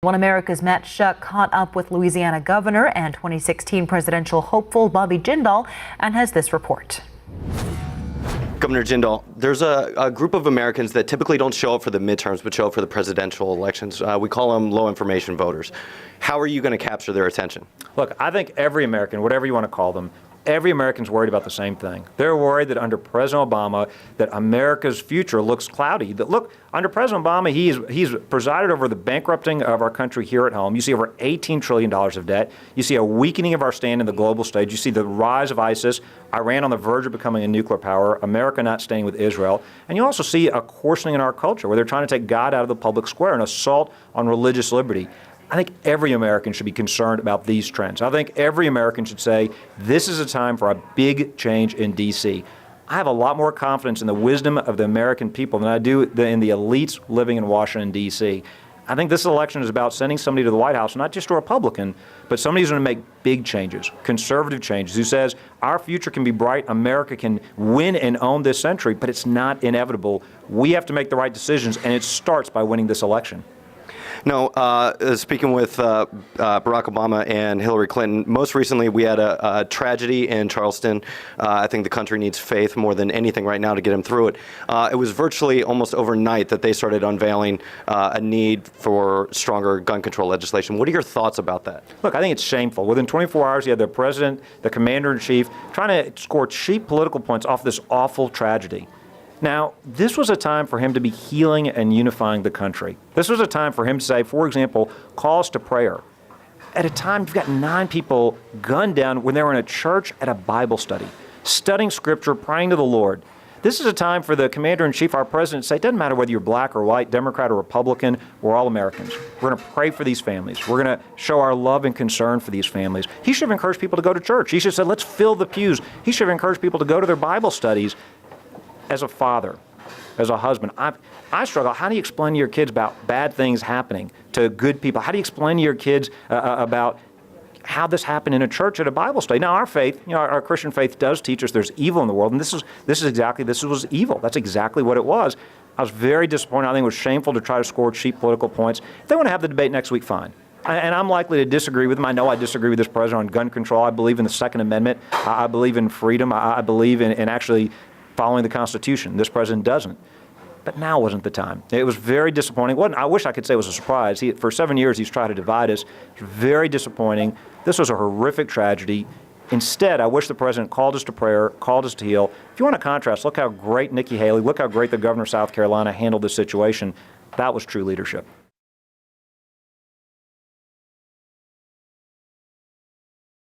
One America's Matt Schuck caught up with Louisiana Governor and 2016 presidential hopeful Bobby Jindal and has this report. Governor Jindal, there's a group of Americans that typically don't show up for the midterms but show up for the presidential elections. We call them low information voters. How are you going to capture their attention? Look, I think every American, whatever you want to call them, every American's worried about the same thing. They're worried that under President Obama, that America's future looks cloudy. That look, under President Obama, he's presided over the bankrupting of our country here at home. You see over $18 trillion of debt. You see a weakening of our stand in the global stage. You see the rise of ISIS, Iran on the verge of becoming a nuclear power, America not staying with Israel. And you also see a coarsening in our culture where they're trying to take God out of the public square, an assault on religious liberty. I think every American should be concerned about these trends. I think every American should say, this is a time for a big change in D.C. I have a lot more confidence in the wisdom of the American people than I do in the elites living in Washington, D.C. I think this election is about sending somebody to the White House, not just a Republican, but somebody who's going to make big changes, conservative changes, who says our future can be bright, America can win and own this century, but it's not inevitable. We have to make the right decisions, and it starts by winning this election. No, speaking with Barack Obama and Hillary Clinton, most recently we had a tragedy in Charleston. I think the country needs faith more than anything right now to get them through it. It was virtually almost overnight that they started unveiling a need for stronger gun control legislation. What are your thoughts about that? Look, I think it's shameful. Within 24 hours, you had the president, the commander-in-chief, trying to score cheap political points off this awful tragedy. Now, this was a time for him to be healing and unifying the country. This was a time for him to say, for example, calls to prayer. At a time, you've got 9 people gunned down when they were in a church at a Bible study, studying Scripture, praying to the Lord. This is a time for the commander-in-chief, our president, to say, it doesn't matter whether you're black or white, Democrat or Republican, we're all Americans. We're going to pray for these families. We're going to show our love and concern for these families. He should have encouraged people to go to church. He should have said, let's fill the pews. He should have encouraged people to go to their Bible studies. As a father, as a husband, I struggle. How do you explain to your kids about bad things happening to good people? How do you explain to your kids about how this happened in a church at a Bible study? Now, our faith, our Christian faith does teach us there's evil in the world, and this was evil. That's exactly what it was. I was very disappointed. I think it was shameful to try to score cheap political points. If they want to have the debate next week, fine. And I'm likely to disagree with them. I know I disagree with this president on gun control. I believe in the Second Amendment. I believe in freedom. I believe in actually following the Constitution. This president doesn't. But now wasn't the time. It was very disappointing. I wish I could say it was a surprise. For 7 years, he's tried to divide us. It was very disappointing. This was a horrific tragedy. Instead, I wish the president called us to prayer, called us to heal. If you want to contrast, look how great Nikki Haley, look how great the governor of South Carolina handled this situation. That was true leadership.